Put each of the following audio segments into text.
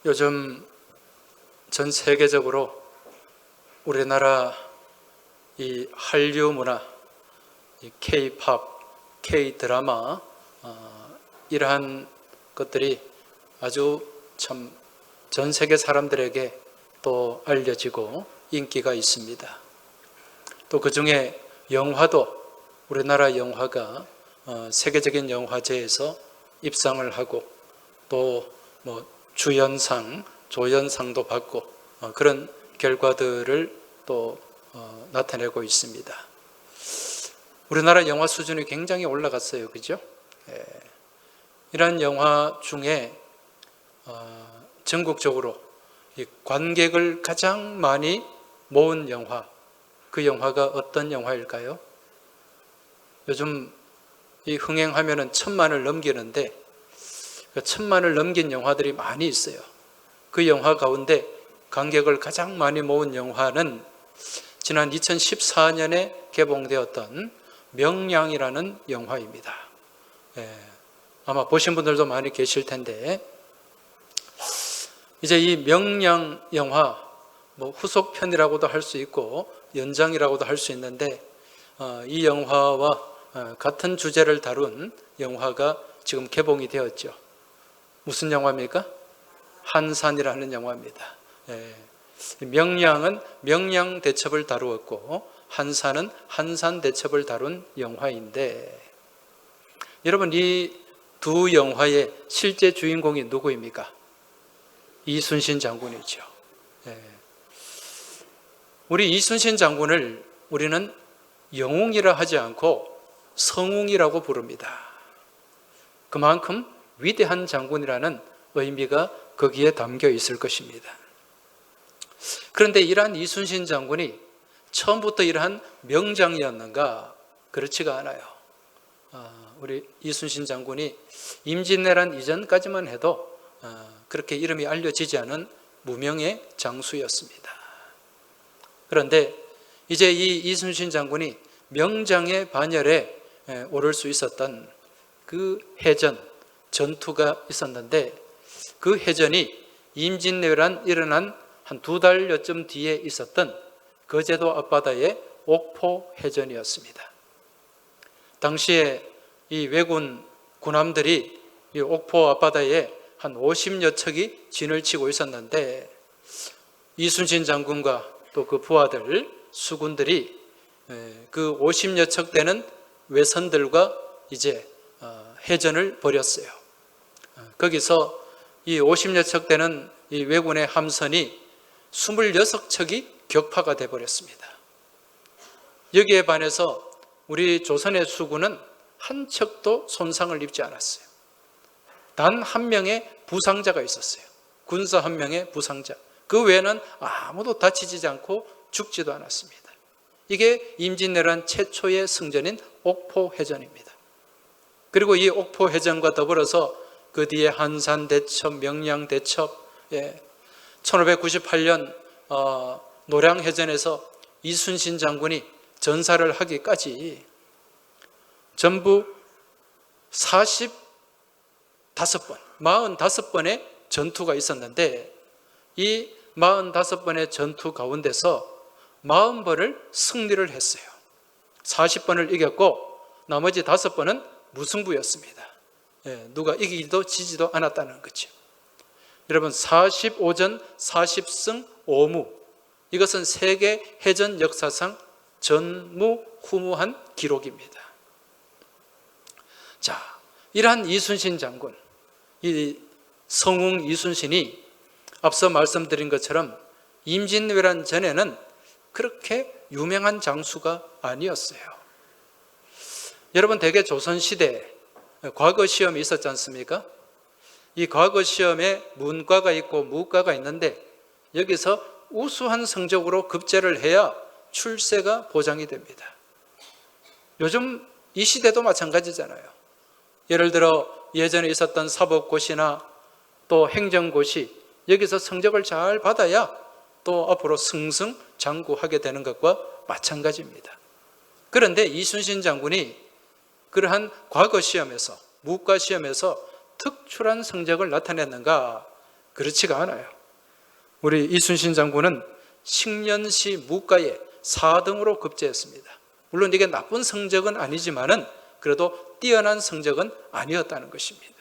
요즘 전 세계적으로 우리나라 이 한류 문화, 이 K-팝, K-드라마 이러한 것들이 아주 참 전 세계 사람들에게 또 알려지고 인기가 있습니다. 또 그 중에 영화도 우리나라 영화가 세계적인 영화제에서 입상을 하고 또 주연상, 조연상도 받고 그런 결과들을 또 나타내고 있습니다. 우리나라 영화 수준이 굉장히 올라갔어요. 그죠? 이런 영화 중에 전국적으로 이 관객을 가장 많이 모은 영화, 그 영화가 어떤 영화일까요? 요즘 이 흥행하면은 1000만을 넘기는데 그 1000만을 넘긴 영화들이 많이 있어요. 그 영화 가운데 관객을 가장 많이 모은 영화는 지난 2014년에 개봉되었던 명량이라는 영화입니다. 아마 보신 분들도 많이 계실 텐데, 이제 이 명량 영화 후속편이라고도 할 수 있고 연장이라고도 할 수 있는데, 이 영화와 같은 주제를 다룬 영화가 지금 개봉이 되었죠. 무슨 영화입니까? 한산이라는 영화입니다. 명량은 명량대첩을 다루었고 한산은 한산대첩을 다룬 영화인데, 여러분 이 두 영화의 실제 주인공이 누구입니까? 이순신 장군이죠. 우리 이순신 장군을 우리는 영웅이라 하지 않고 성웅이라고 부릅니다. 그만큼 위대한 장군이라는 의미가 거기에 담겨 있을 것입니다. 그런데 이러한 이순신 장군이 처음부터 이러한 명장이었는가? 그렇지가 않아요. 우리 이순신 장군이 임진왜란 이전까지만 해도 그렇게 이름이 알려지지 않은 무명의 장수였습니다. 그런데 이제 이 이순신 장군이 명장의 반열에 오를 수 있었던 그 해전, 전투가 있었는데, 그 해전이 임진왜란 일어난 한 2달여쯤 뒤에 있었던 거제도 앞바다의 옥포 해전이었습니다. 당시에 이 왜군 군함들이 이 옥포 앞바다에 한 50여 척이 진을 치고 있었는데, 이순신 장군과 또 그 부하들, 수군들이 그 50여 척 되는 외선들과 이제 해전을 벌였어요. 거기서 이 50여 척 되는 이 왜군의 함선이 26척이 격파가 되어버렸습니다. 여기에 반해서 우리 조선의 수군은 한 척도 손상을 입지 않았어요. 단 한 명의 부상자가 있었어요. 군사 한 명의 부상자. 그 외에는 아무도 다치지 않고 죽지도 않았습니다. 이게 임진왜란 최초의 승전인 옥포해전입니다. 그리고 이 옥포해전과 더불어서 그 뒤에 한산대첩, 명량대첩, 1598년 노량해전에서 이순신 장군이 전사를 하기까지 전부 45번의 전투가 있었는데, 이 45번의 전투 가운데서 40번을 승리를 했어요. 40번을 이겼고 나머지 5번은 무승부였습니다. 누가 이기지도 지지도 않았다는 거죠. 여러분 45전 40승 5무, 이것은 세계 해전 역사상 전무후무한 기록입니다. 자, 이러한 이순신 장군, 이 성웅 이순신이 앞서 말씀드린 것처럼 임진왜란 전에는 그렇게 유명한 장수가 아니었어요. 여러분 대개 조선시대 과거 시험이 있었지 않습니까? 이 과거 시험에 문과가 있고 무과가 있는데, 여기서 우수한 성적으로 급제를 해야 출세가 보장이 됩니다. 요즘 이 시대도 마찬가지잖아요. 예를 들어 예전에 있었던 사법고시나 또 행정고시, 여기서 성적을 잘 받아야 또 앞으로 승승장구하게 되는 것과 마찬가지입니다. 그런데 이순신 장군이 그러한 과거 시험에서, 무과 시험에서 특출한 성적을 나타냈는가? 그렇지가 않아요. 우리 이순신 장군은 식년시 무과에 4등으로 급제했습니다. 물론 이게 나쁜 성적은 아니지만은 그래도 뛰어난 성적은 아니었다는 것입니다.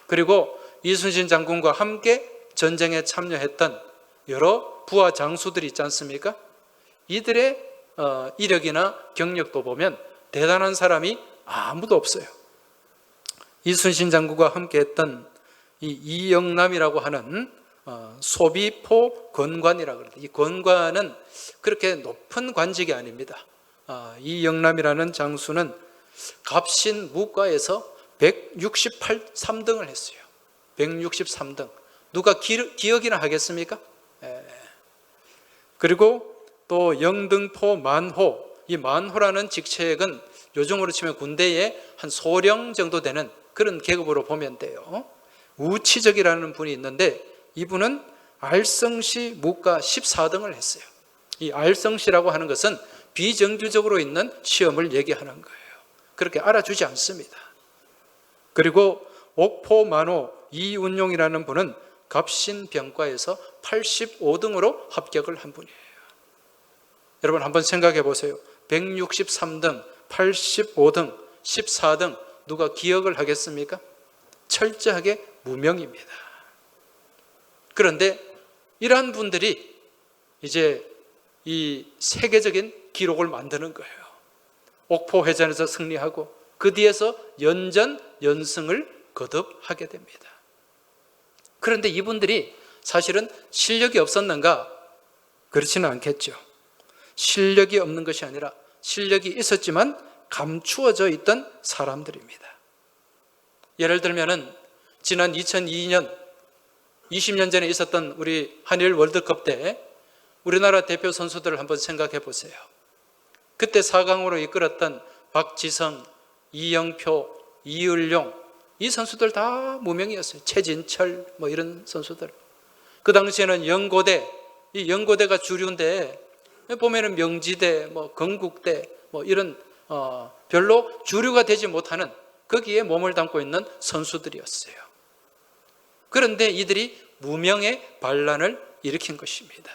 그리고 이순신 장군과 함께 전쟁에 참여했던 여러 부하 장수들이 있지 않습니까? 이들의 이력이나 경력도 보면 대단한 사람이 아무도 없어요. 이순신 장군과 함께 했던 이 이영남이라고 하는 소비포 권관이라고 그럽니다. 이 권관은 그렇게 높은 관직이 아닙니다. 이영남이라는 장수는 갑신 무과에서 163등을 했어요. 163등. 누가 기억이나 하겠습니까? 그리고 또 영등포 만호, 이 만호라는 직책은 요즘으로 치면 군대에 한 소령 정도 되는 그런 계급으로 보면 돼요. 우치적이라는 분이 있는데 이분은 알성시 무과 14등을 했어요. 이 알성시라고 하는 것은 비정규적으로 있는 시험을 얘기하는 거예요. 그렇게 알아주지 않습니다. 그리고 옥포 만호 이운용이라는 분은 갑신병과에서 85등으로 합격을 한 분이에요. 여러분 한번 생각해 보세요. 163등, 85등, 14등 누가 기억을 하겠습니까? 철저하게 무명입니다. 그런데 이러한 분들이 이제 이 세계적인 기록을 만드는 거예요. 옥포회전에서 승리하고 그 뒤에서 연전, 연승을 거듭하게 됩니다. 그런데 이분들이 사실은 실력이 없었는가? 그렇지는 않겠죠. 실력이 없는 것이 아니라 실력이 있었지만 감추어져 있던 사람들입니다. 예를 들면은 지난 2002년 20년 전에 있었던 우리 한일 월드컵 때 우리나라 대표 선수들을 한번 생각해 보세요. 그때 4강으로 이끌었던 박지성, 이영표, 이을용 이 선수들 다 무명이었어요. 최진철 뭐 이런 선수들. 그 당시에는 연고대, 이 연고대가 주류인데 보면은 명지대, 뭐 건국대 뭐 이런 별로 주류가 되지 못하는 거기에 몸을 담고 있는 선수들이었어요. 그런데 이들이 무명의 반란을 일으킨 것입니다.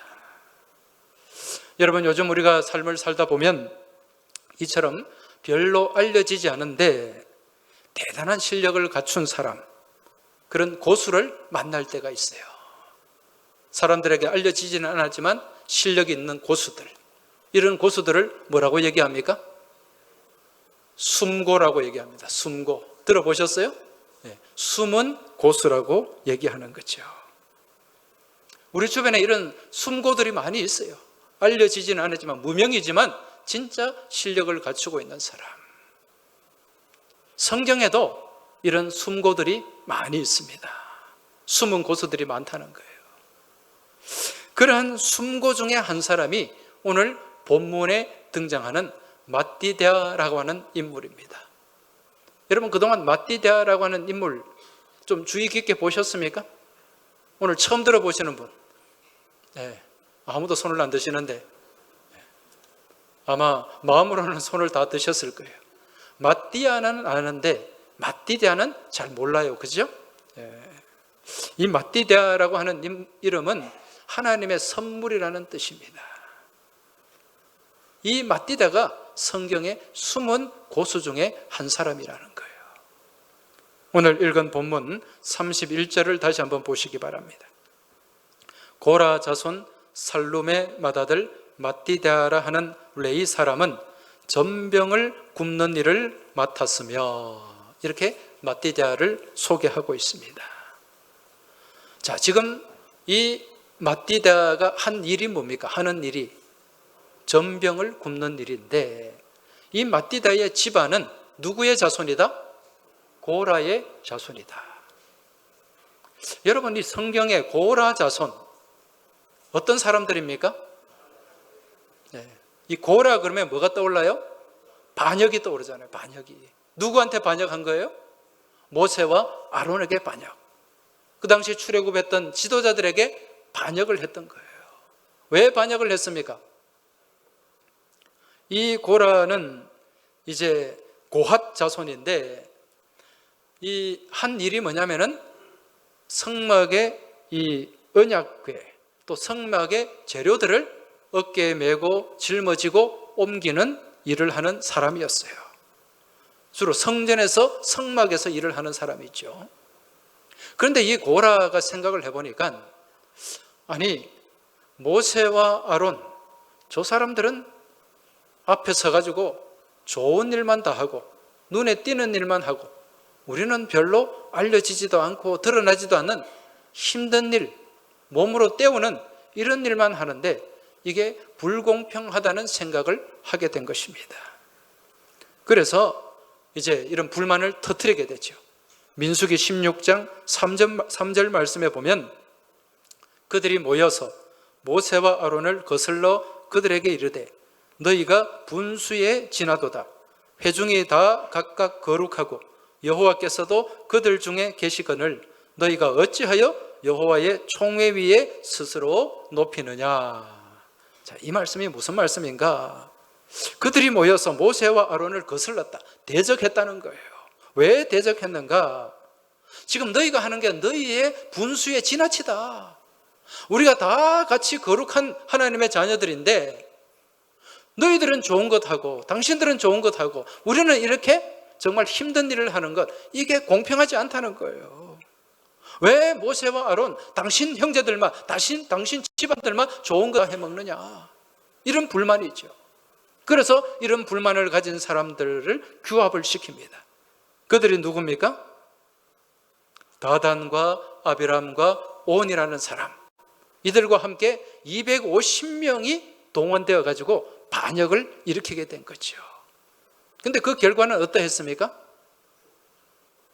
여러분 요즘 우리가 삶을 살다 보면 이처럼 별로 알려지지 않은데 대단한 실력을 갖춘 사람, 그런 고수를 만날 때가 있어요. 사람들에게 알려지지는 않았지만 실력이 있는 고수들, 이런 고수들을 뭐라고 얘기합니까? 숨고라고 얘기합니다. 숨고. 들어보셨어요? 네. 숨은 고수라고 얘기하는 거죠. 우리 주변에 이런 숨고들이 많이 있어요. 알려지지는 않았지만 무명이지만 진짜 실력을 갖추고 있는 사람. 성경에도 이런 숨고들이 많이 있습니다. 숨은 고수들이 많다는 거예요. 그러한 숨고 중에 한 사람이 오늘 본문에 등장하는 마띠데아라고 하는 인물입니다. 여러분 그동안 마띠데아라고 하는 인물 좀 주의 깊게 보셨습니까? 오늘 처음 들어보시는 분? 네, 아무도 손을 안 드시는데 아마 마음으로는 손을 다 드셨을 거예요. 마띠아는 아는데 마띠데아는 잘 몰라요. 그죠? 이 마띠데아라고 하는 이름은 하나님의 선물이라는 뜻입니다. 이 마띠데아가 성경의 숨은 고수 중에 한 사람이라는 거예요. 오늘 읽은 본문 31절을 다시 한번 보시기 바랍니다. 고라 자손 살룸의 맏아들 마띠데아라 하는 레위 사람은 전병을 굽는 일을 맡았으며, 이렇게 마띠데아를 소개하고 있습니다. 자, 지금 이 마띠데아가 한 일이 뭡니까? 하는 일이 전병을 굽는 일인데, 이 마띠데아의 집안은 누구의 자손이다? 고라의 자손이다. 여러분, 이 성경의 고라 자손 어떤 사람들입니까? 네. 이 고라 그러면 뭐가 떠올라요? 반역이 떠오르잖아요. 반역이. 누구한테 반역한 거예요? 모세와 아론에게 반역. 그 당시 출애굽했던 지도자들에게 반역을 했던 거예요. 왜 반역을 했습니까? 이 고라는 이제 고핫 자손인데 이 한 일이 뭐냐면은 성막의 이 언약궤 또 성막의 재료들을 어깨에 메고 짊어지고 옮기는 일을 하는 사람이었어요. 주로 성전에서 성막에서 일을 하는 사람이죠. 그런데 이 고라가 생각을 해보니까 아니 모세와 아론 저 사람들은 앞에 서가지고 좋은 일만 다 하고 눈에 띄는 일만 하고 우리는 별로 알려지지도 않고 드러나지도 않는 힘든 일, 몸으로 때우는 이런 일만 하는데 이게 불공평하다는 생각을 하게 된 것입니다. 그래서 이제 이런 불만을 터뜨리게 되죠. 민수기 16장 3절 말씀에 보면 그들이 모여서 모세와 아론을 거슬러 그들에게 이르되 너희가 분수에 지나도다. 회중이 다 각각 거룩하고 여호와께서도 그들 중에 계시거늘 너희가 어찌하여 여호와의 총회 위에 스스로 높이느냐. 자, 이 말씀이 무슨 말씀인가? 그들이 모여서 모세와 아론을 거슬렀다. 대적했다는 거예요. 왜 대적했는가? 지금 너희가 하는 게 너희의 분수에 지나치다. 우리가 다 같이 거룩한 하나님의 자녀들인데 너희들은 좋은 것 하고 당신들은 좋은 것 하고 우리는 이렇게 정말 힘든 일을 하는 것, 이게 공평하지 않다는 거예요. 왜 모세와 아론, 당신 형제들만, 당신 집안들만 좋은 거 해먹느냐, 이런 불만이죠. 그래서 이런 불만을 가진 사람들을 규합을 시킵니다. 그들이 누굽니까? 다단과 아비람과 온이라는 사람, 이들과 함께 250명이 동원되어 가지고 반역을 일으키게 된 거죠. 근데 그 결과는 어떠했습니까?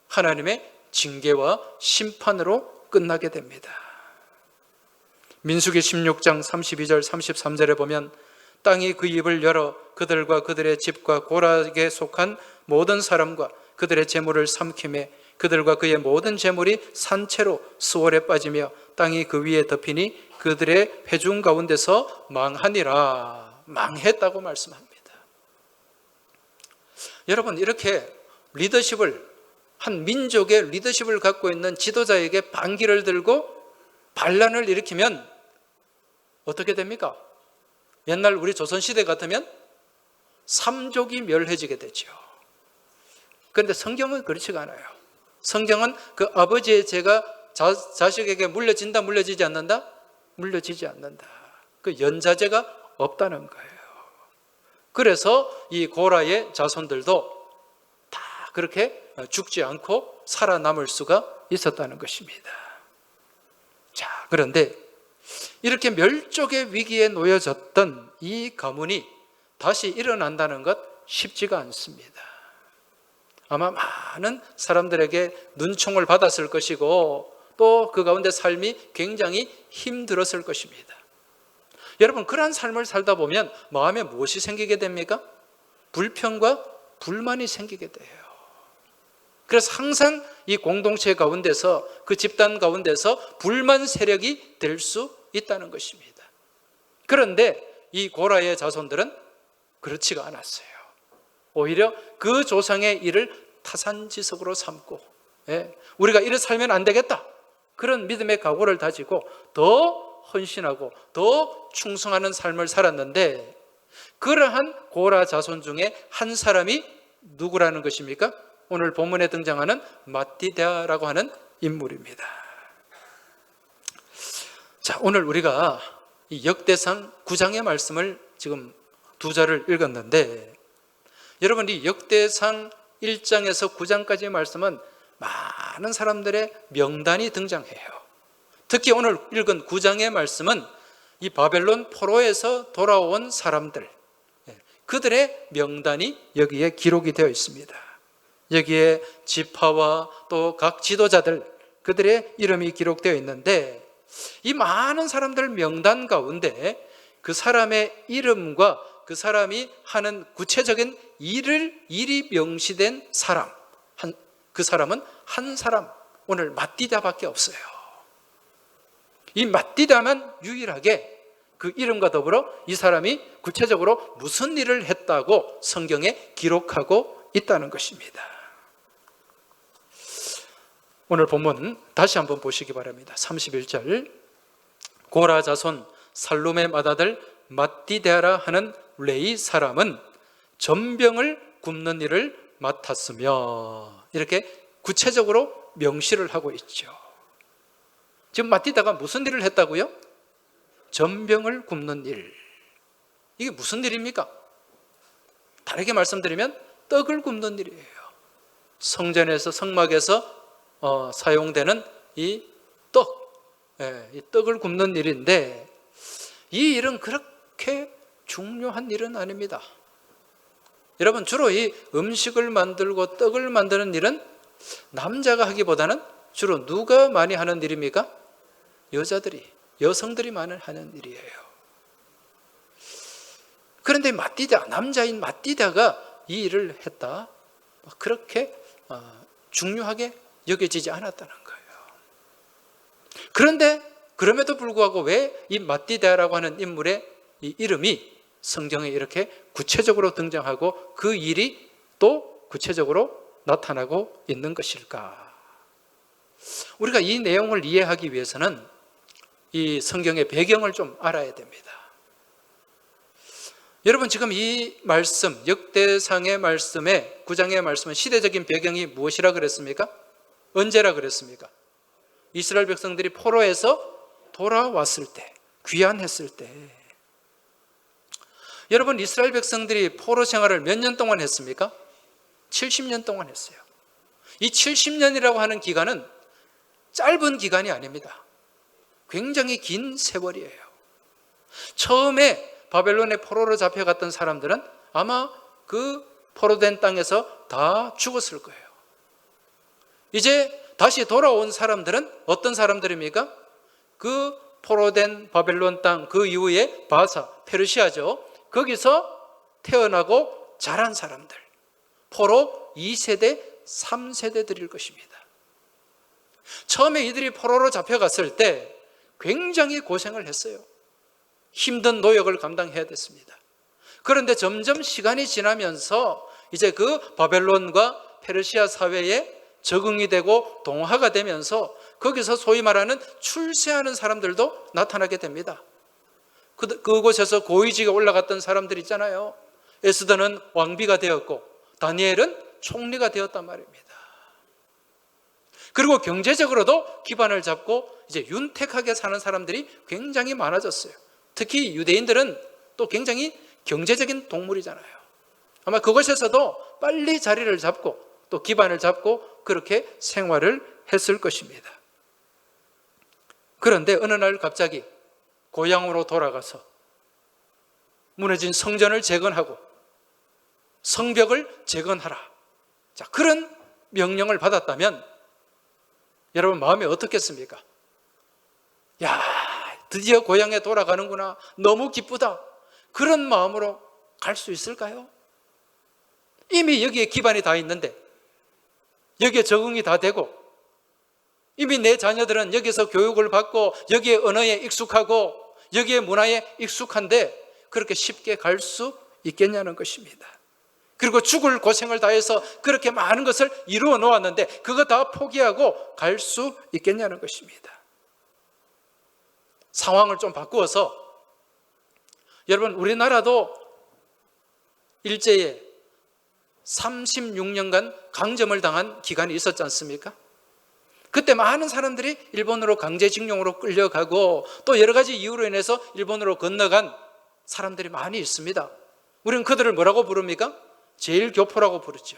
하나님의 징계와 심판으로 끝나게 됩니다. 민수기 16장 32절 33절에 보면 땅이 그 입을 열어 그들과 그들의 집과 고라에게 속한 모든 사람과 그들의 재물을 삼키매 그들과 그의 모든 재물이 산채로 수월에 빠지며 땅이 그 위에 덮이니 그들의 회중 가운데서 망하니라. 망했다고 말씀합니다. 여러분, 이렇게 리더십을, 한 민족의 리더십을 갖고 있는 지도자에게 반기를 들고 반란을 일으키면 어떻게 됩니까? 옛날 우리 조선시대 같으면 삼족이 멸해지게 되죠. 그런데 성경은 그렇지가 않아요. 성경은 그 아버지의 죄가 자식에게 물려진다, 물려지지 않는다? 물려지지 않는다. 그 연좌제가 없다는 거예요. 그래서 이 고라의 자손들도 다 그렇게 죽지 않고 살아남을 수가 있었다는 것입니다. 자, 그런데 이렇게 멸족의 위기에 놓여졌던 이 가문이 다시 일어난다는 것 쉽지가 않습니다. 아마 많은 사람들에게 눈총을 받았을 것이고 또 그 가운데 삶이 굉장히 힘들었을 것입니다. 여러분, 그러한 삶을 살다 보면 마음에 무엇이 생기게 됩니까? 불평과 불만이 생기게 돼요. 그래서 항상 이 공동체 가운데서, 그 집단 가운데서 불만 세력이 될 수 있다는 것입니다. 그런데 이 고라의 자손들은 그렇지가 않았어요. 오히려 그 조상의 일을 타산지석으로 삼고, 우리가 이래 살면 안 되겠다, 그런 믿음의 각오를 다지고 더 헌신하고 더 충성하는 삶을 살았는데, 그러한 고라 자손 중에 한 사람이 누구라는 것입니까? 오늘 본문에 등장하는 맏디다라고 하는 인물입니다. 자, 오늘 우리가 이 역대상 9장의 말씀을 지금 두 절을 읽었는데, 여러분, 이 역대상 1장에서 9장까지의 말씀은 많은 사람들의 명단이 등장해요. 특히 오늘 읽은 9장의 말씀은 이 바벨론 포로에서 돌아온 사람들, 그들의 명단이 여기에 기록이 되어 있습니다. 여기에 지파와 또 각 지도자들, 그들의 이름이 기록되어 있는데, 이 많은 사람들 명단 가운데 그 사람의 이름과 그 사람이 하는 구체적인 일이 명시된 사람, 그 사람은 한 사람, 오늘 맏디다밖에 없어요. 이 맏디다만 유일하게 그 이름과 더불어 이 사람이 구체적으로 무슨 일을 했다고 성경에 기록하고 있다는 것입니다. 오늘 본문 다시 한번 보시기 바랍니다. 31절, 고라 자손 살룸의 맏아들 맏디데아라 하는 레위 사람은 전병을 굽는 일을 맡았으며, 이렇게 구체적으로 명시를 하고 있죠. 지금 맏디데아가 무슨 일을 했다고요? 전병을 굽는 일. 이게 무슨 일입니까? 다르게 말씀드리면 떡을 굽는 일이에요. 성전에서, 성막에서 사용되는 이 떡을 굽는 일인데, 이 일은 그렇게 중요한 일은 아닙니다. 여러분, 주로 이 음식을 만들고 떡을 만드는 일은 남자가 하기보다는 주로 누가 많이 하는 일입니까? 여성들이 많이 하는 일이에요. 그런데 남자인 맏디데아가 이 일을 했다, 그렇게 중요하게 여겨지지 않았다는 거예요. 그런데 그럼에도 불구하고 왜 이 맏디데아라고 하는 인물의 이 이름이 성경에 이렇게 구체적으로 등장하고 그 일이 또 구체적으로 나타나고 있는 것일까? 우리가 이 내용을 이해하기 위해서는 이 성경의 배경을 좀 알아야 됩니다. 여러분, 지금 이 말씀, 역대상의 말씀에 9장의 말씀은 시대적인 배경이 무엇이라 그랬습니까? 언제라 그랬습니까? 이스라엘 백성들이 포로에서 돌아왔을 때, 귀환했을 때. 여러분, 이스라엘 백성들이 포로 생활을 몇 년 동안 했습니까? 70년 동안 했어요. 이 70년이라고 하는 기간은 짧은 기간이 아닙니다. 굉장히 긴 세월이에요. 처음에 바벨론의 포로로 잡혀갔던 사람들은 아마 그 포로된 땅에서 다 죽었을 거예요. 이제 다시 돌아온 사람들은 어떤 사람들입니까? 그 포로된 바벨론 땅, 그 이후에 바사, 페르시아죠. 거기서 태어나고 자란 사람들, 포로 2세대, 3세대들일 것입니다. 처음에 이들이 포로로 잡혀갔을 때 굉장히 고생을 했어요. 힘든 노역을 감당해야 됐습니다. 그런데 점점 시간이 지나면서 이제 그 바벨론과 페르시아 사회에 적응이 되고 동화가 되면서 거기서 소위 말하는 출세하는 사람들도 나타나게 됩니다. 그곳에서 고위직에 올라갔던 사람들 있잖아요. 에스더는 왕비가 되었고 다니엘은 총리가 되었단 말입니다. 그리고 경제적으로도 기반을 잡고 이제 윤택하게 사는 사람들이 굉장히 많아졌어요. 특히 유대인들은 또 굉장히 경제적인 동물이잖아요. 아마 그것에서도 빨리 자리를 잡고 또 기반을 잡고 그렇게 생활을 했을 것입니다. 그런데 어느 날 갑자기 고향으로 돌아가서 무너진 성전을 재건하고 성벽을 재건하라, 자, 그런 명령을 받았다면 여러분 마음이 어떻겠습니까? 야, 드디어 고향에 돌아가는구나, 너무 기쁘다, 그런 마음으로 갈 수 있을까요? 이미 여기에 기반이 다 있는데, 여기에 적응이 다 되고, 이미 내 자녀들은 여기서 교육을 받고 여기에 언어에 익숙하고 여기에 문화에 익숙한데 그렇게 쉽게 갈 수 있겠냐는 것입니다. 그리고 죽을 고생을 다해서 그렇게 많은 것을 이루어 놓았는데 그거 다 포기하고 갈 수 있겠냐는 것입니다. 상황을 좀 바꾸어서, 여러분, 우리나라도 일제에 36년간 강점을 당한 기간이 있었지 않습니까? 그때 많은 사람들이 일본으로 강제징용으로 끌려가고 또 여러 가지 이유로 인해서 일본으로 건너간 사람들이 많이 있습니다. 우리는 그들을 뭐라고 부릅니까? 제일교포라고 부르죠.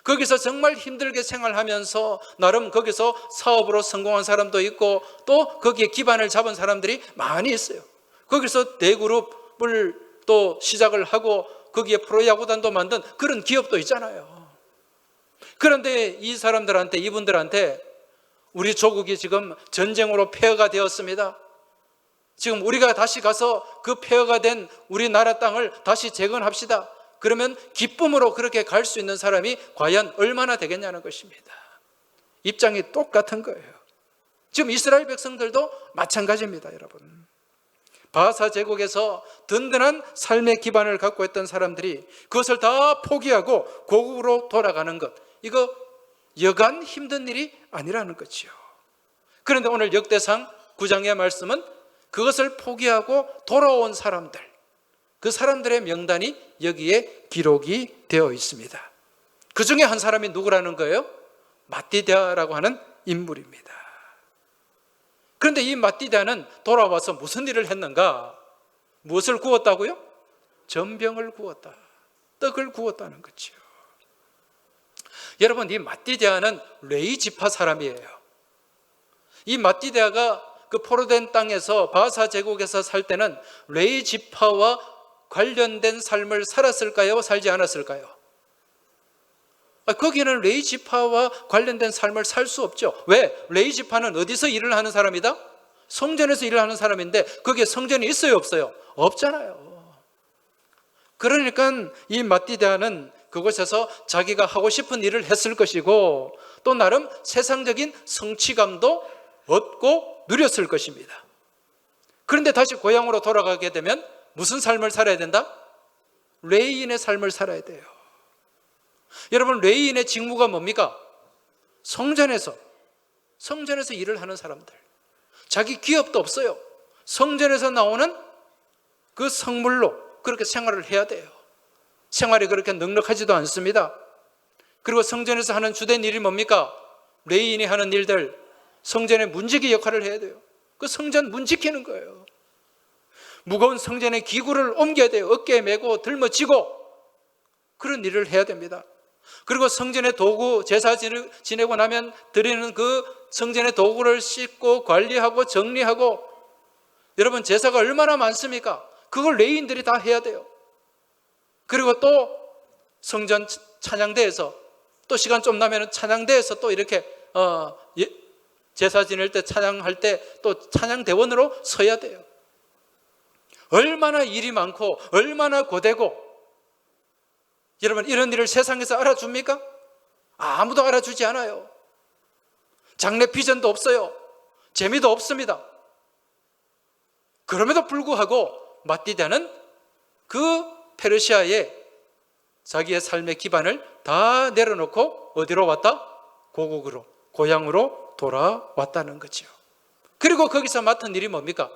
거기서 정말 힘들게 생활하면서 나름 거기서 사업으로 성공한 사람도 있고 또 거기에 기반을 잡은 사람들이 많이 있어요. 거기서 대그룹을 또 시작을 하고 거기에 프로야구단도 만든 그런 기업도 있잖아요. 그런데 이 사람들한테, 이분들한테 우리 조국이 지금 전쟁으로 폐허가 되었습니다. 지금 우리가 다시 가서 그 폐허가 된 우리나라 땅을 다시 재건합시다. 그러면 기쁨으로 그렇게 갈 수 있는 사람이 과연 얼마나 되겠냐는 것입니다. 입장이 똑같은 거예요. 지금 이스라엘 백성들도 마찬가지입니다, 여러분. 바사 제국에서 든든한 삶의 기반을 갖고 있던 사람들이 그것을 다 포기하고 고국으로 돌아가는 것, 이거 여간 힘든 일이 아니라는 거지요. 그런데 오늘 역대상 9장의 말씀은 그것을 포기하고 돌아온 사람들, 그 사람들의 명단이 여기에 기록이 되어 있습니다. 그 중에 한 사람이 누구라는 거예요? 마띠다라고 하는 인물입니다. 그런데 이 마띠다는 돌아와서 무슨 일을 했는가? 무엇을 구웠다고요? 전병을 구웠다. 떡을 구웠다는 거죠. 여러분, 이 마띠다는 레위 지파 사람이에요. 이 마띠다가 그 포로된 땅에서 바사 제국에서 살 때는 레위 지파와 관련된 삶을 살았을까요? 살지 않았을까요? 거기는 레위 지파와 관련된 삶을 살 수 없죠. 왜? 레위 지파는 어디서 일을 하는 사람이다? 성전에서 일을 하는 사람인데 거기에 성전이 있어요, 없어요? 없잖아요. 그러니까 이 마띠다는 그곳에서 자기가 하고 싶은 일을 했을 것이고 또 나름 세상적인 성취감도 얻고 누렸을 것입니다. 그런데 다시 고향으로 돌아가게 되면 무슨 삶을 살아야 된다? 레위인의 삶을 살아야 돼요. 여러분, 레위인의 직무가 뭡니까? 성전에서 일을 하는 사람들. 자기 기업도 없어요. 성전에서 나오는 그 성물로 그렇게 생활을 해야 돼요. 생활이 그렇게 넉넉하지도 않습니다. 그리고 성전에서 하는 주된 일이 뭡니까? 레위인이 하는 일들, 성전의 문지기 역할을 해야 돼요. 그 성전 문 지키는 거예요. 무거운 성전의 기구를 옮겨야 돼요. 어깨에 메고 들머지고 그런 일을 해야 됩니다. 그리고 성전의 도구, 제사 지내고 나면 드리는 그 성전의 도구를 씻고 관리하고 정리하고, 여러분 제사가 얼마나 많습니까? 그걸 레위인들이 다 해야 돼요. 그리고 또 성전 찬양대에서 또 시간 좀 나면 찬양대에서 또 이렇게 제사 지낼 때 찬양할 때 또 찬양대원으로 서야 돼요. 얼마나 일이 많고 얼마나 고되고, 여러분 이런 일을 세상에서 알아줍니까? 아무도 알아주지 않아요. 장래 비전도 없어요. 재미도 없습니다. 그럼에도 불구하고 마띠다는 그 페르시아에 자기의 삶의 기반을 다 내려놓고 어디로 왔다? 고국으로, 고향으로 돌아왔다는 거죠. 그리고 거기서 맡은 일이 뭡니까?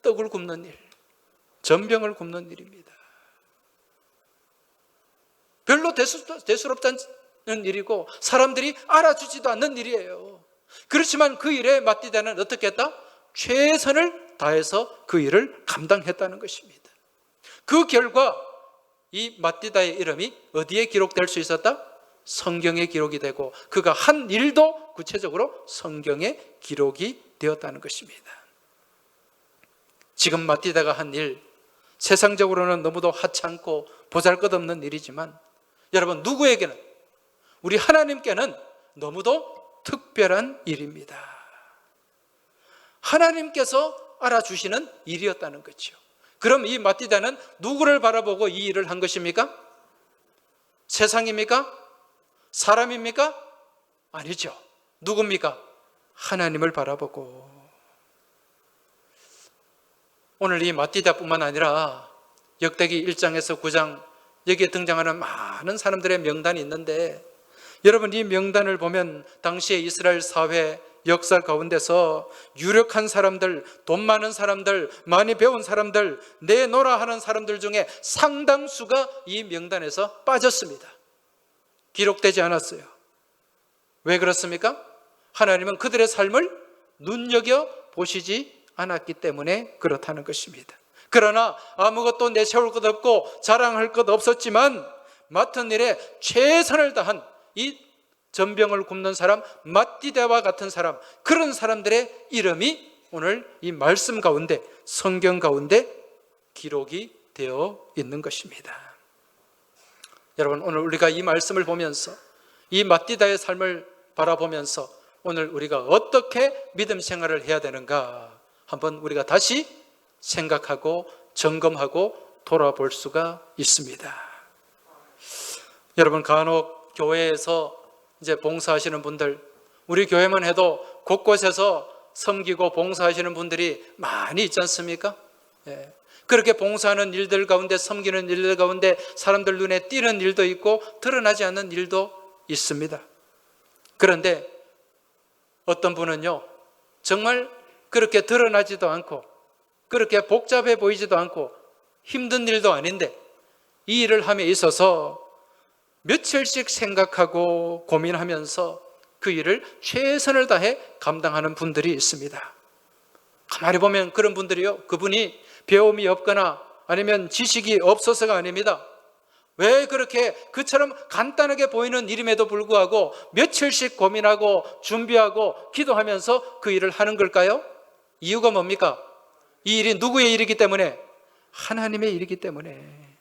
떡을 굽는 일, 전병을 굽는 일입니다. 별로 대수롭지 않은 일이고 사람들이 알아주지도 않는 일이에요. 그렇지만 그 일에 마띠다는 어떻게 했다? 최선을 다해서 그 일을 감당했다는 것입니다. 그 결과 이 마띠다의 이름이 어디에 기록될 수 있었다? 성경에 기록이 되고 그가 한 일도 구체적으로 성경에 기록이 되었다는 것입니다. 지금 마띠다가 한 일, 세상적으로는 너무도 하찮고 보잘것없는 일이지만 여러분 누구에게는, 우리 하나님께는 너무도 특별한 일입니다. 하나님께서 알아주시는 일이었다는 거죠. 그럼 이 마띠다는 누구를 바라보고 이 일을 한 것입니까? 세상입니까? 사람입니까? 아니죠. 누굽니까? 하나님을 바라보고. 오늘 이 마띠다뿐만 아니라 역대기 1장에서 9장 여기에 등장하는 많은 사람들의 명단이 있는데, 여러분 이 명단을 보면 당시의 이스라엘 사회 역사 가운데서 유력한 사람들, 돈 많은 사람들, 많이 배운 사람들, 내노라 하는 사람들 중에 상당수가 이 명단에서 빠졌습니다. 기록되지 않았어요. 왜 그렇습니까? 하나님은 그들의 삶을 눈여겨보시지 않았기 때문에 그렇다는 것입니다. 그러나 아무것도 내세울 것 없고 자랑할 것 없었지만 맡은 일에 최선을 다한 이 전병을 굽는 사람, 마띠다와 같은 사람, 그런 사람들의 이름이 오늘 이 말씀 가운데, 성경 가운데 기록이 되어 있는 것입니다. 여러분 오늘 우리가 이 말씀을 보면서, 이 마띠다의 삶을 바라보면서 오늘 우리가 어떻게 믿음 생활을 해야 되는가 한번 우리가 다시 생각하고 점검하고 돌아볼 수가 있습니다. 여러분 간혹 교회에서 이제 봉사하시는 분들, 우리 교회만 해도 곳곳에서 섬기고 봉사하시는 분들이 많이 있지 않습니까? 예. 그렇게 봉사하는 일들 가운데, 섬기는 일들 가운데 사람들 눈에 띄는 일도 있고 드러나지 않는 일도 있습니다. 그런데 어떤 분은요, 정말 그렇게 드러나지도 않고 그렇게 복잡해 보이지도 않고 힘든 일도 아닌데 이 일을 함에 있어서 며칠씩 생각하고 고민하면서 그 일을 최선을 다해 감당하는 분들이 있습니다. 가만히 보면 그런 분들이요, 그분이 배움이 없거나 아니면 지식이 없어서가 아닙니다. 왜 그렇게 그처럼 간단하게 보이는 일임에도 불구하고 며칠씩 고민하고 준비하고 기도하면서 그 일을 하는 걸까요? 이유가 뭡니까? 이 일이 누구의 일이기 때문에? 하나님의 일이기 때문에.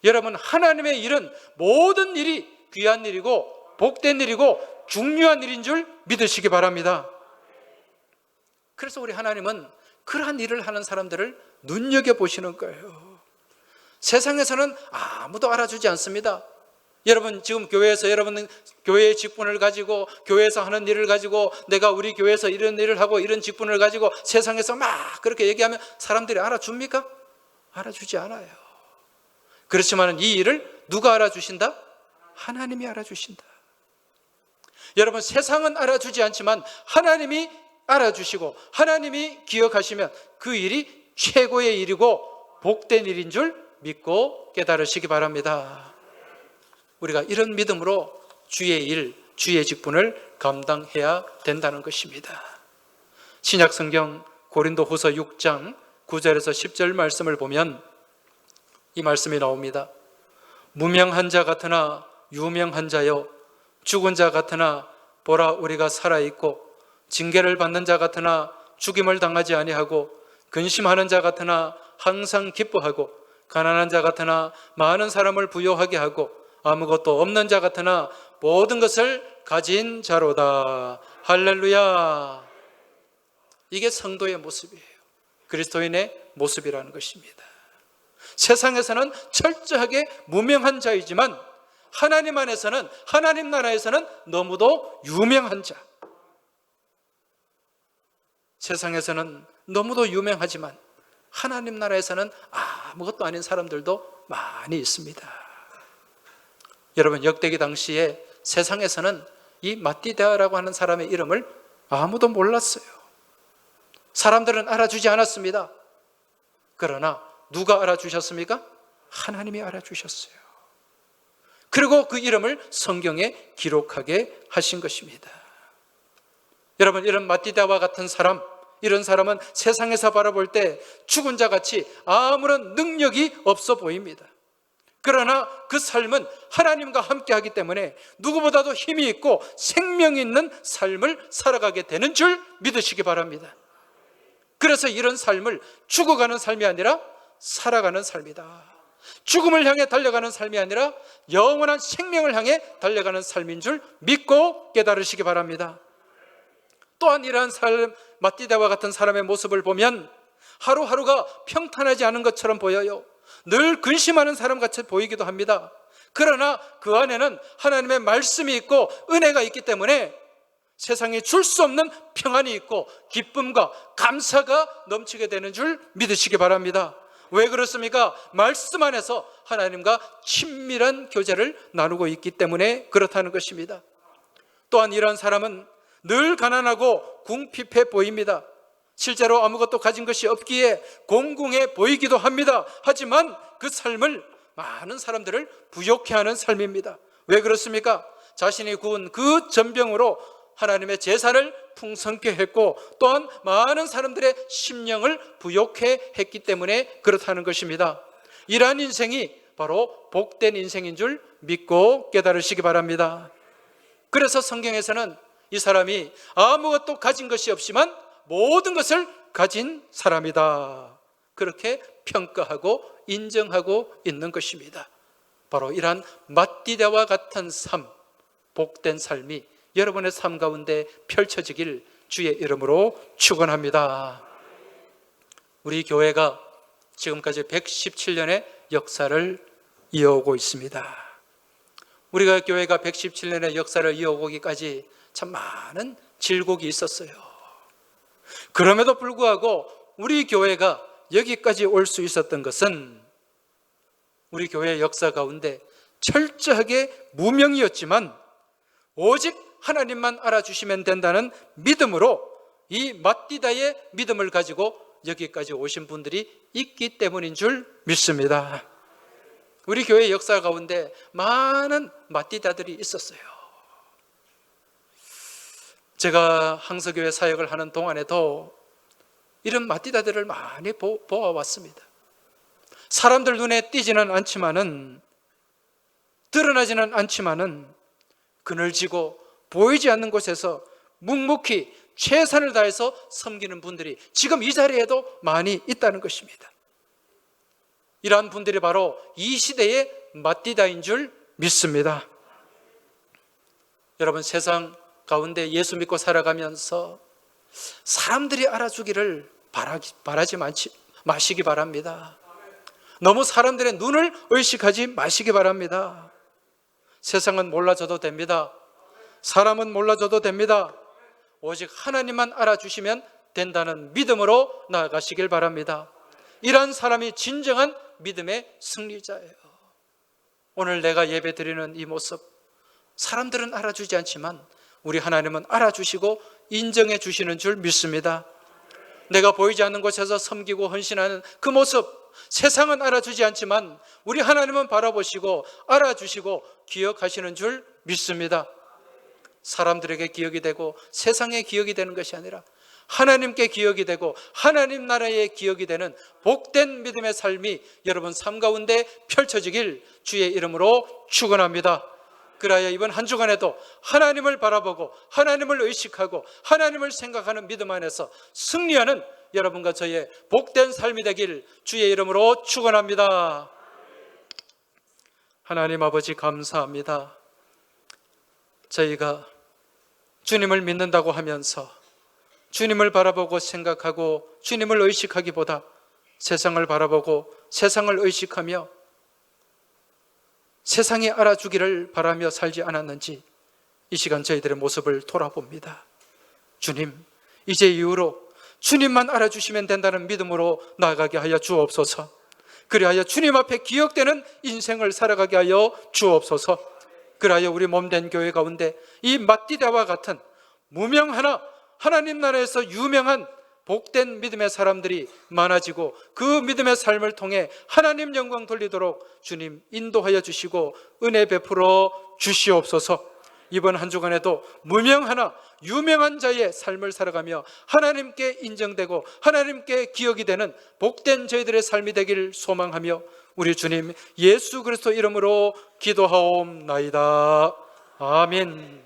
여러분, 하나님의 일은 모든 일이 귀한 일이고 복된 일이고 중요한 일인 줄 믿으시기 바랍니다. 그래서 우리 하나님은 그러한 일을 하는 사람들을 눈여겨보시는 거예요. 세상에서는 아무도 알아주지 않습니다. 여러분 지금 교회에서 여러분 교회의 직분을 가지고 교회에서 하는 일을 가지고 내가 우리 교회에서 이런 일을 하고 이런 직분을 가지고 세상에서 막 그렇게 얘기하면 사람들이 알아줍니까? 알아주지 않아요. 그렇지만 이 일을 누가 알아주신다? 하나님이 알아주신다. 여러분, 세상은 알아주지 않지만 하나님이 알아주시고 하나님이 기억하시면 그 일이 최고의 일이고 복된 일인 줄 믿고 깨달으시기 바랍니다. 우리가 이런 믿음으로 주의 일, 주의 직분을 감당해야 된다는 것입니다. 신약성경 고린도후서 6장 9절에서 10절 말씀을 보면 이 말씀이 나옵니다. 무명한 자 같으나 유명한 자여, 죽은 자 같으나 보라 우리가 살아있고, 징계를 받는 자 같으나 죽임을 당하지 아니하고, 근심하는 자 같으나 항상 기뻐하고, 가난한 자 같으나 많은 사람을 부요하게 하고, 아무것도 없는 자 같으나 모든 것을 가진 자로다. 할렐루야. 이게 성도의 모습이에요. 그리스도인의 모습이라는 것입니다. 세상에서는 철저하게 무명한 자이지만 하나님 안에서는, 하나님 나라에서는 너무도 유명한 자. 세상에서는 너무도 유명하지만 하나님 나라에서는 아무것도 아닌 사람들도 많이 있습니다. 여러분, 역대기 당시에 세상에서는 이 마띠다라고 하는 사람의 이름을 아무도 몰랐어요. 사람들은 알아주지 않았습니다. 그러나 누가 알아주셨습니까? 하나님이 알아주셨어요. 그리고 그 이름을 성경에 기록하게 하신 것입니다. 여러분, 이런 마띠다와 같은 사람, 이런 사람은 세상에서 바라볼 때 죽은 자같이 아무런 능력이 없어 보입니다. 그러나 그 삶은 하나님과 함께하기 때문에 누구보다도 힘이 있고 생명이 있는 삶을 살아가게 되는 줄 믿으시기 바랍니다. 그래서 이런 삶을 죽어가는 삶이 아니라 살아가는 삶이다. 죽음을 향해 달려가는 삶이 아니라 영원한 생명을 향해 달려가는 삶인 줄 믿고 깨달으시기 바랍니다. 또한 이러한 삶, 마띠다와 같은 사람의 모습을 보면 하루하루가 평탄하지 않은 것처럼 보여요. 늘 근심하는 사람같이 보이기도 합니다. 그러나 그 안에는 하나님의 말씀이 있고 은혜가 있기 때문에 세상에 줄 수 없는 평안이 있고 기쁨과 감사가 넘치게 되는 줄 믿으시기 바랍니다. 왜 그렇습니까? 말씀 안에서 하나님과 친밀한 교제를 나누고 있기 때문에 그렇다는 것입니다. 또한 이러한 사람은 늘 가난하고 궁핍해 보입니다. 실제로 아무것도 가진 것이 없기에 공공해 보이기도 합니다. 하지만 그 삶을 많은 사람들을 부욕해 하는 삶입니다. 왜 그렇습니까? 자신이 구운 그 전병으로 하나님의 제사를 풍성케 했고 또한 많은 사람들의 심령을 부욕해 했기 때문에 그렇다는 것입니다. 이러한 인생이 바로 복된 인생인 줄 믿고 깨달으시기 바랍니다. 그래서 성경에서는 이 사람이 아무것도 가진 것이 없지만 모든 것을 가진 사람이다, 그렇게 평가하고 인정하고 있는 것입니다. 바로 이러한 마띠다와 같은 삶, 복된 삶이 여러분의 삶 가운데 펼쳐지길 주의 이름으로 축원합니다. 우리 교회가 지금까지 117년의 역사를 이어오고 있습니다. 우리가 교회가 117년의 역사를 이어오기까지 참 많은 질곡이 있었어요. 그럼에도 불구하고 우리 교회가 여기까지 올 수 있었던 것은 우리 교회의 역사 가운데 철저하게 무명이었지만 오직 하나님만 알아주시면 된다는 믿음으로 이 맞디다의 믿음을 가지고 여기까지 오신 분들이 있기 때문인 줄 믿습니다. 우리 교회 역사 가운데 많은 맞디다들이 있었어요. 제가 항서교회 사역을 하는 동안에도 이런 맞디다들을 많이 보아왔습니다. 사람들 눈에 띄지는 않지만은, 드러나지는 않지만은 그늘지고 보이지 않는 곳에서 묵묵히 최선을 다해서 섬기는 분들이 지금 이 자리에도 많이 있다는 것입니다. 이러한 분들이 바로 이 시대의 맞디다인 줄 믿습니다. 여러분, 세상 가운데 예수 믿고 살아가면서 사람들이 알아주기를 바라지 마시기 바랍니다. 너무 사람들의 눈을 의식하지 마시기 바랍니다. 세상은 몰라줘도 됩니다. 사람은 몰라줘도 됩니다. 오직 하나님만 알아주시면 된다는 믿음으로 나아가시길 바랍니다. 이러한 사람이 진정한 믿음의 승리자예요. 오늘 내가 예배 드리는 이 모습, 사람들은 알아주지 않지만 우리 하나님은 알아주시고 인정해 주시는 줄 믿습니다. 내가 보이지 않는 곳에서 섬기고 헌신하는 그 모습, 세상은 알아주지 않지만 우리 하나님은 바라보시고 알아주시고 기억하시는 줄 믿습니다. 사람들에게 기억이 되고 세상에 기억이 되는 것이 아니라 하나님께 기억이 되고 하나님 나라의 기억이 되는 복된 믿음의 삶이 여러분 삶 가운데 펼쳐지길 주의 이름으로 축원합니다. 그래야 이번 한 주간에도 하나님을 바라보고 하나님을 의식하고 하나님을 생각하는 믿음 안에서 승리하는 여러분과 저의 복된 삶이 되길 주의 이름으로 축원합니다. 하나님 아버지, 감사합니다. 저희가 주님을 믿는다고 하면서 주님을 바라보고 생각하고 주님을 의식하기보다 세상을 바라보고 세상을 의식하며 세상이 알아주기를 바라며 살지 않았는지 이 시간 저희들의 모습을 돌아봅니다. 주님, 이제 이후로 주님만 알아주시면 된다는 믿음으로 나아가게 하여 주옵소서. 그리하여 주님 앞에 기억되는 인생을 살아가게 하여 주옵소서. 그리하여 우리 몸된 교회 가운데 이 맞디다와 같은 무명하나 하나님 나라에서 유명한 복된 믿음의 사람들이 많아지고 그 믿음의 삶을 통해 하나님 영광 돌리도록 주님 인도하여 주시고 은혜 베풀어 주시옵소서. 이번 한 주간에도 무명하나 유명한 자의 삶을 살아가며 하나님께 인정되고 하나님께 기억이 되는 복된 저희들의 삶이 되길 소망하며 우리 주님 예수 그리스도 이름으로 기도하옵나이다. 아멘.